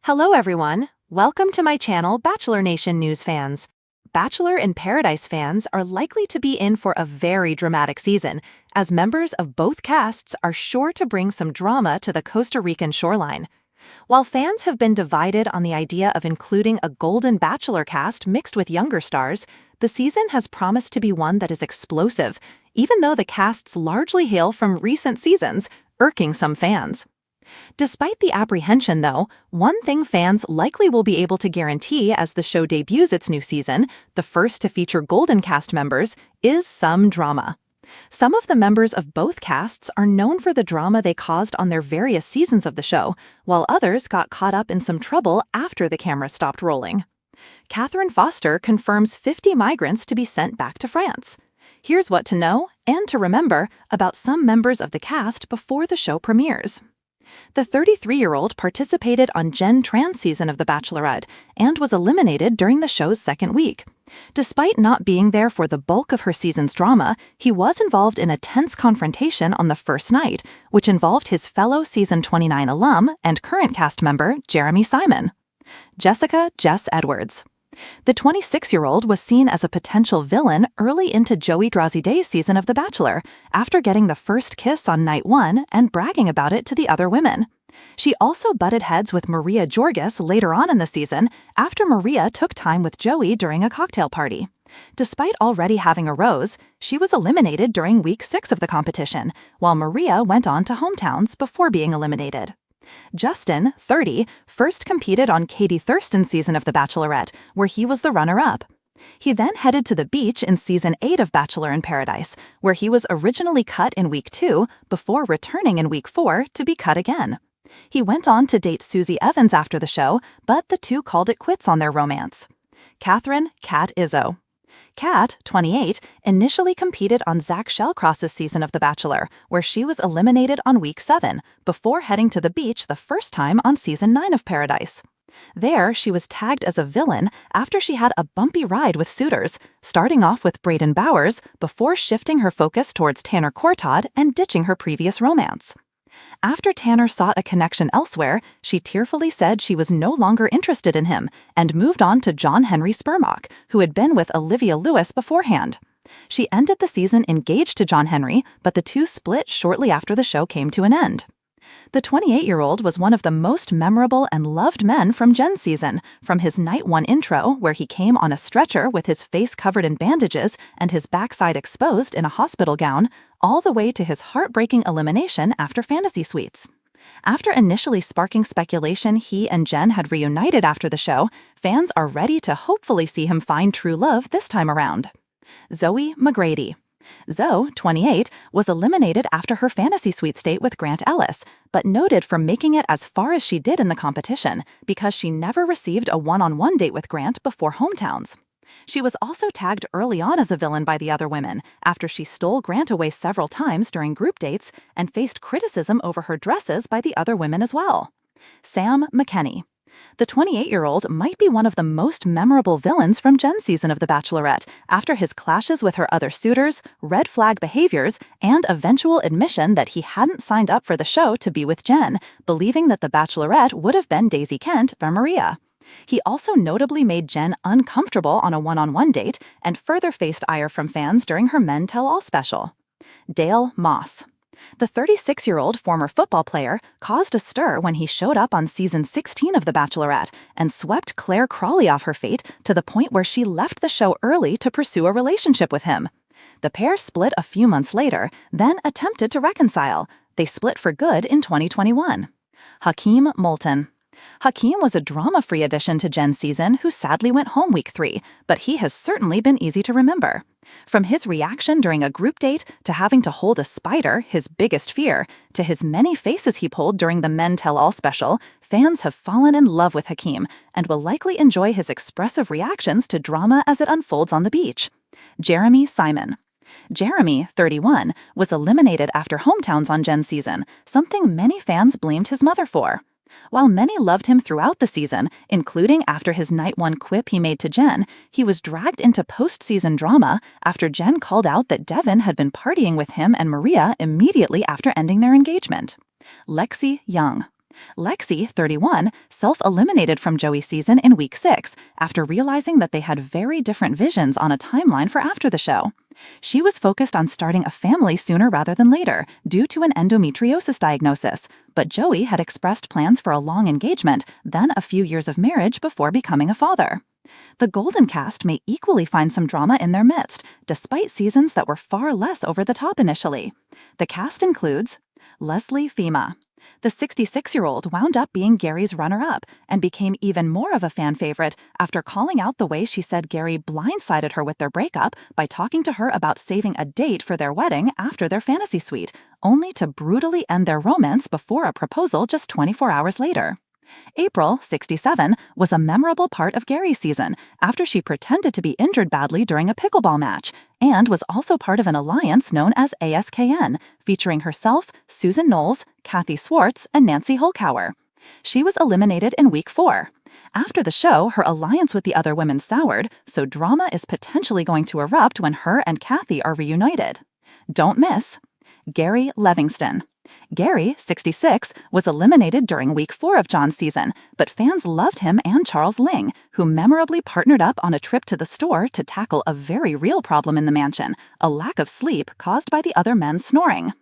Hello everyone, welcome to my channel Bachelor Nation News fans. Bachelor in Paradise fans are likely to be in for a very dramatic season, as members of both casts are sure to bring some drama to the Costa Rican shoreline. While fans have been divided on the idea of including a Golden Bachelor cast mixed with younger stars, the season has promised to be one that is explosive, even though the casts largely hail from recent seasons, irking some fans. Despite the apprehension, though, one thing fans likely will be able to guarantee as the show debuts its new season, the first to feature Golden cast members, is some drama. Some of the members of both casts are known for the drama they caused on their various seasons of the show, while others got caught up in some trouble after the camera stopped rolling. Catherine Foster confirms 50 migrants to be sent back to France. Here's what to know and to remember about some members of the cast before the show premieres. The 33-year-old participated on Jen Tran's season of The Bachelorette and was eliminated during the show's second week. Despite not being there for the bulk of her season's drama, he was involved in a tense confrontation on the first night, which involved his fellow Season 29 alum and current cast member, Jeremy Simon. Jessica Jess Edwards. The 26-year-old was seen as a potential villain early into Joey Grazidei's season of The Bachelor, after getting the first kiss on night 1 and bragging about it to the other women. She also butted heads with Maria Jorgis later on in the season, after Maria took time with Joey during a cocktail party. Despite already having a rose, she was eliminated during week 6 of the competition, while Maria went on to hometowns before being eliminated. Justin, 30, first competed on Katie Thurston's season of The Bachelorette, where he was the runner-up. He then headed to the beach in Season 8 of Bachelor in Paradise, where he was originally cut in week 2 before returning in week 4 to be cut again. He went on to date Susie Evans after the show, but the two called it quits on their romance. Catherine "Cat" Izzo. Kat, 28, initially competed on Zach Shellcross's season of The Bachelor, where she was eliminated on week 7, before heading to the beach the first time on Season 9 of Paradise. There, she was tagged as a villain after she had a bumpy ride with suitors, starting off with Braden Bowers before shifting her focus towards Tanner Courtauld and ditching her previous romance. After Tanner sought a connection elsewhere, she tearfully said she was no longer interested in him and moved on to John Henry Spurlock, who had been with Olivia Lewis beforehand. She ended the season engaged to John Henry, but the two split shortly after the show came to an end. The 28-year-old was one of the most memorable and loved men from Jen's season, from his night 1 intro, where he came on a stretcher with his face covered in bandages and his backside exposed in a hospital gown, all the way to his heartbreaking elimination after Fantasy Suites. After initially sparking speculation he and Jen had reunited after the show, fans are ready to hopefully see him find true love this time around. Zoe McGrady. Zoe, 28, was eliminated after her Fantasy Suites date with Grant Ellis, but noted for making it as far as she did in the competition because she never received a one-on-one date with Grant before hometowns. She was also tagged early on as a villain by the other women after she stole Grant away several times during group dates and faced criticism over her dresses by the other women as well. Sam McKenney. The 28-year-old might be one of the most memorable villains from Jen's season of The Bachelorette after his clashes with her other suitors, red flag behaviors, and eventual admission that he hadn't signed up for the show to be with Jen, believing that The Bachelorette would have been Daisy Kent for Maria. He also notably made Jen uncomfortable on a one-on-one date and further faced ire from fans during her Men Tell All special. Dale Moss. The 36-year-old former football player caused a stir when he showed up on Season 16 of The Bachelorette and swept Claire Crawley off her feet to the point where she left the show early to pursue a relationship with him. The pair split a few months later, then attempted to reconcile. They split for good in 2021. Hakeem Moulton. Hakeem was a drama-free addition to Jen's season who sadly went home week 3, but he has certainly been easy to remember. From his reaction during a group date to having to hold a spider, his biggest fear, to his many faces he pulled during the Men Tell All special, fans have fallen in love with Hakeem and will likely enjoy his expressive reactions to drama as it unfolds on the beach. Jeremy Simon. Jeremy, 31, was eliminated after hometowns on Jen's season, something many fans blamed his mother for. While many loved him throughout the season, including after his night 1 quip he made to Jen, he was dragged into post-season drama after Jen called out that Devin had been partying with him and Maria immediately after ending their engagement. Lexi Young. Lexi, 31, self-eliminated from Joey's season in week 6 after realizing that they had very different visions on a timeline for after the show. She was focused on starting a family sooner rather than later due to an endometriosis diagnosis, but Joey had expressed plans for a long engagement, then a few years of marriage before becoming a father. The Golden cast may equally find some drama in their midst, despite seasons that were far less over the top initially. The cast includes Leslie Fema. The 66-year-old wound up being Gary's runner-up and became even more of a fan favorite after calling out the way she said Gary blindsided her with their breakup by talking to her about saving a date for their wedding after their fantasy suite, only to brutally end their romance before a proposal just 24 hours later. April, 67, was a memorable part of Gary's season after she pretended to be injured badly during a pickleball match and was also part of an alliance known as ASKN, featuring herself, Susan Knowles, Kathy Swartz, and Nancy Holkauer. She was eliminated in week 4. After the show, her alliance with the other women soured, so drama is potentially going to erupt when her and Kathy are reunited. Don't miss Gary Levingston. Gary, 66, was eliminated during week 4 of John's season, but fans loved him and Charles Ling, who memorably partnered up on a trip to the store to tackle a very real problem in the mansion, a lack of sleep caused by the other men snoring.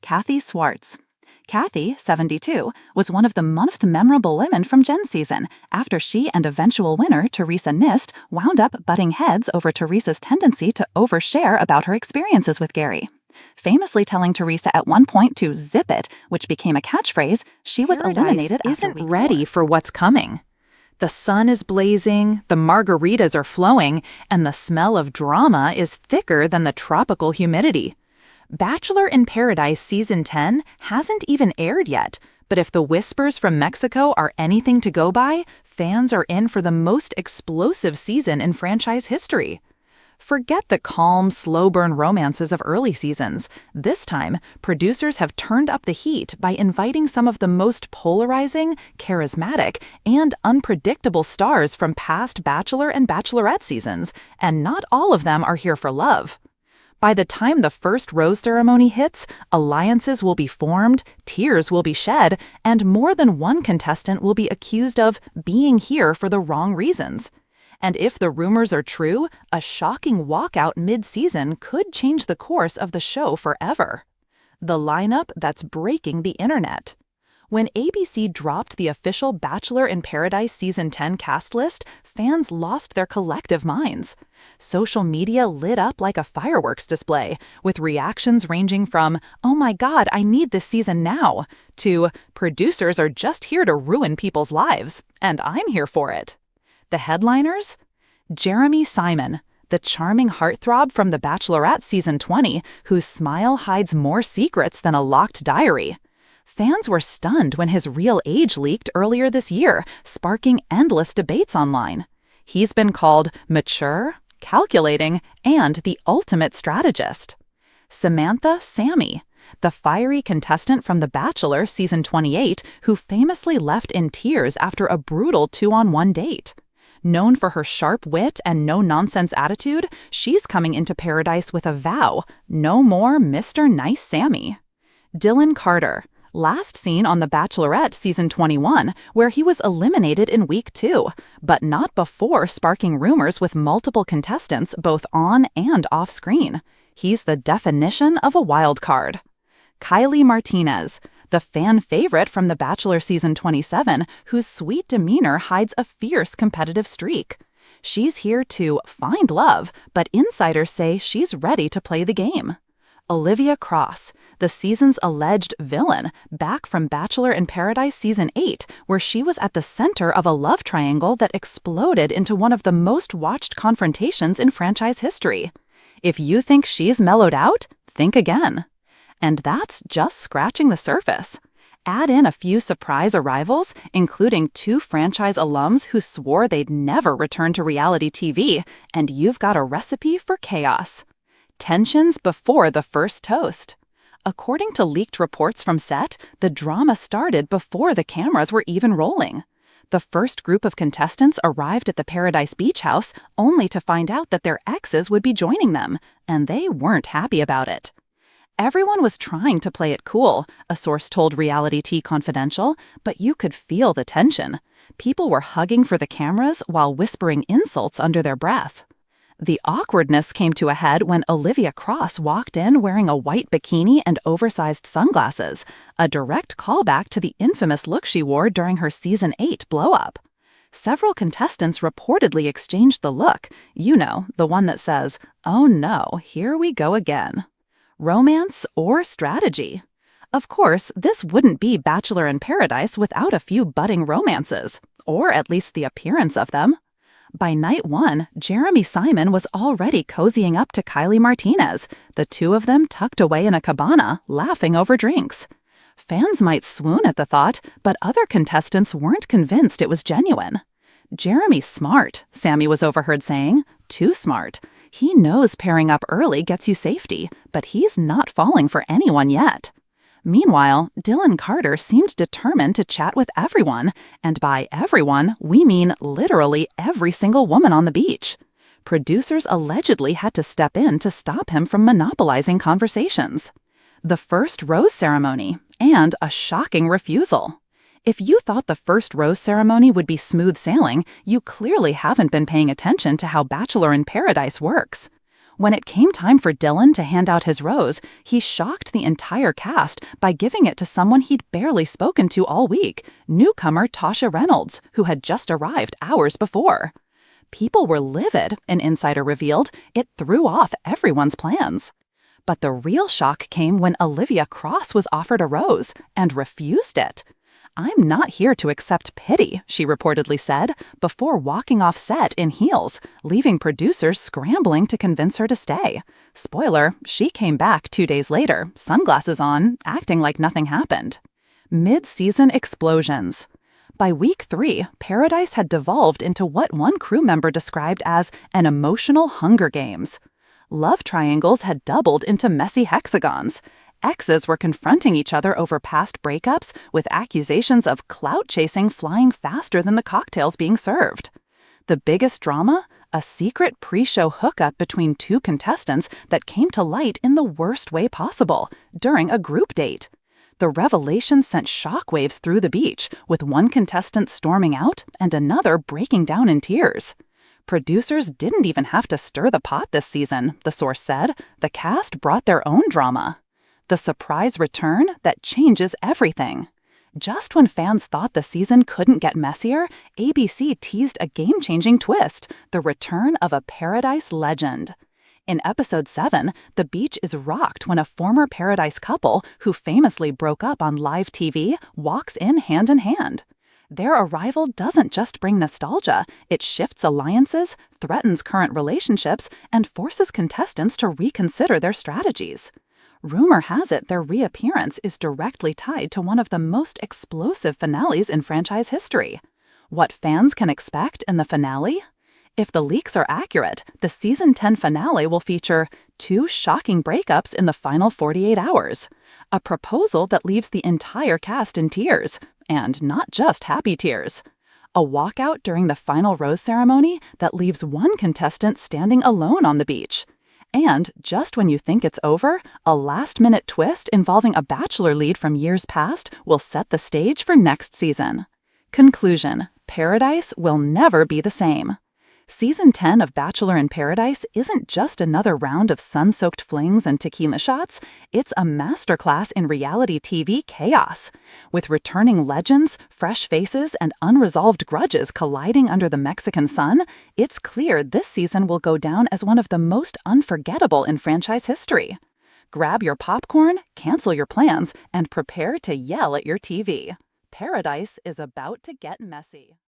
Kathy Swartz. Kathy, 72, was one of the most memorable women from Jen's season, after she and eventual winner Teresa Nist wound up butting heads over Teresa's tendency to overshare about her experiences with Gary. Famously telling Teresa at one point to zip it, which became a catchphrase, she was eliminated after week 4. Ready for what's coming. The sun is blazing, the margaritas are flowing, and the smell of drama is thicker than the tropical humidity. Bachelor in Paradise Season 10 hasn't even aired yet, but if the whispers from Mexico are anything to go by, fans are in for the most explosive season in franchise history. Forget the calm, slow-burn romances of early seasons. This time, producers have turned up the heat by inviting some of the most polarizing, charismatic, and unpredictable stars from past Bachelor and Bachelorette seasons, and not all of them are here for love. By the time the first rose ceremony hits, alliances will be formed, tears will be shed, and more than one contestant will be accused of being here for the wrong reasons. And if the rumors are true, a shocking walkout mid-season could change the course of the show forever. The lineup that's breaking the internet. When ABC dropped the official Bachelor in Paradise Season 10 cast list, fans lost their collective minds. Social media lit up like a fireworks display, with reactions ranging from, "Oh my God, I need this season now," to "Producers are just here to ruin people's lives, and I'm here for it." The headliners? Jeremy Simon, the charming heartthrob from The Bachelorette Season 20, whose smile hides more secrets than a locked diary. Fans were stunned when his real age leaked earlier this year, sparking endless debates online. He's been called mature, calculating, and the ultimate strategist. Samantha Sammy, the fiery contestant from The Bachelor Season 28, who famously left in tears after a brutal 2-on-1 date. Known for her sharp wit and no-nonsense attitude, she's coming into Paradise with a vow: no more Mr. Nice Sammy. Dylan Carter, last seen on The Bachelorette Season 21, where he was eliminated in week 2, but not before sparking rumors with multiple contestants both on and off screen. He's the definition of a wild card. Kylie Martinez, the fan favorite from The Bachelor Season 27, whose sweet demeanor hides a fierce competitive streak. She's here to find love, but insiders say she's ready to play the game. Olivia Cross, the season's alleged villain, back from Bachelor in Paradise Season 8, where she was at the center of a love triangle that exploded into one of the most watched confrontations in franchise history. If you think she's mellowed out, think again. And that's just scratching the surface. Add in a few surprise arrivals, including 2 franchise alums who swore they'd never return to reality TV, and you've got a recipe for chaos. Tensions before the first toast. According to leaked reports from set, the drama started before the cameras were even rolling. The first group of contestants arrived at the Paradise Beach House only to find out that their exes would be joining them, and they weren't happy about it. Everyone was trying to play it cool, a source told Reality Tea Confidential, but you could feel the tension. People were hugging for the cameras while whispering insults under their breath. The awkwardness came to a head when Olivia Cross walked in wearing a white bikini and oversized sunglasses, a direct callback to the infamous look she wore during her Season 8 blow-up. Several contestants reportedly exchanged the look, you know, the one that says, "Oh no, here we go again." Romance or strategy? Of course, this wouldn't be Bachelor in Paradise without a few budding romances, or at least the appearance of them. By night 1, Jeremy Simon was already cozying up to Kylie Martinez, the two of them tucked away in a cabana, laughing over drinks. Fans might swoon at the thought, but other contestants weren't convinced it was genuine. "Jeremy's smart," Sammy was overheard saying. "Too smart. He knows pairing up early gets you safety, but he's not falling for anyone yet." Meanwhile, Dylan Carter seemed determined to chat with everyone, and by everyone, we mean literally every single woman on the beach. Producers allegedly had to step in to stop him from monopolizing conversations. The first rose ceremony, and a shocking refusal. If you thought the first rose ceremony would be smooth sailing, you clearly haven't been paying attention to how Bachelor in Paradise works. When it came time for Dylan to hand out his rose, he shocked the entire cast by giving it to someone he'd barely spoken to all week, newcomer Tasha Reynolds, who had just arrived hours before. People were livid, an insider revealed. It threw off everyone's plans. But the real shock came when Olivia Cross was offered a rose and refused it. "I'm not here to accept pity," she reportedly said, before walking off set in heels, leaving producers scrambling to convince her to stay. Spoiler, she came back 2 days later, sunglasses on, acting like nothing happened. Mid-season explosions. By week 3, Paradise had devolved into what one crew member described as an emotional Hunger Games. Love triangles had doubled into messy hexagons. Exes were confronting each other over past breakups, with accusations of clout chasing flying faster than the cocktails being served. The biggest drama? A secret pre-show hookup between two contestants that came to light in the worst way possible, during a group date. The revelation sent shockwaves through the beach, with one contestant storming out and another breaking down in tears. Producers didn't even have to stir the pot this season, the source said. The cast brought their own drama. The surprise return that changes everything. Just when fans thought the season couldn't get messier, ABC teased a game-changing twist, the return of a Paradise legend. In episode 7, the beach is rocked when a former Paradise couple who famously broke up on live TV walks in hand. Their arrival doesn't just bring nostalgia, it shifts alliances, threatens current relationships, and forces contestants to reconsider their strategies. Rumor has it their reappearance is directly tied to one of the most explosive finales in franchise history. What fans can expect in the finale? If the leaks are accurate, the Season 10 finale will feature 2 shocking breakups in the final 48 hours. A proposal that leaves the entire cast in tears, and not just happy tears. A walkout during the final rose ceremony that leaves one contestant standing alone on the beach. And just when you think it's over, a last-minute twist involving a Bachelor lead from years past will set the stage for next season. Conclusion: Paradise will never be the same. Season 10 of Bachelor in Paradise isn't just another round of sun-soaked flings and tequila shots, it's a masterclass in reality TV chaos. With returning legends, fresh faces, and unresolved grudges colliding under the Mexican sun, it's clear this season will go down as one of the most unforgettable in franchise history. Grab your popcorn, cancel your plans, and prepare to yell at your TV. Paradise is about to get messy.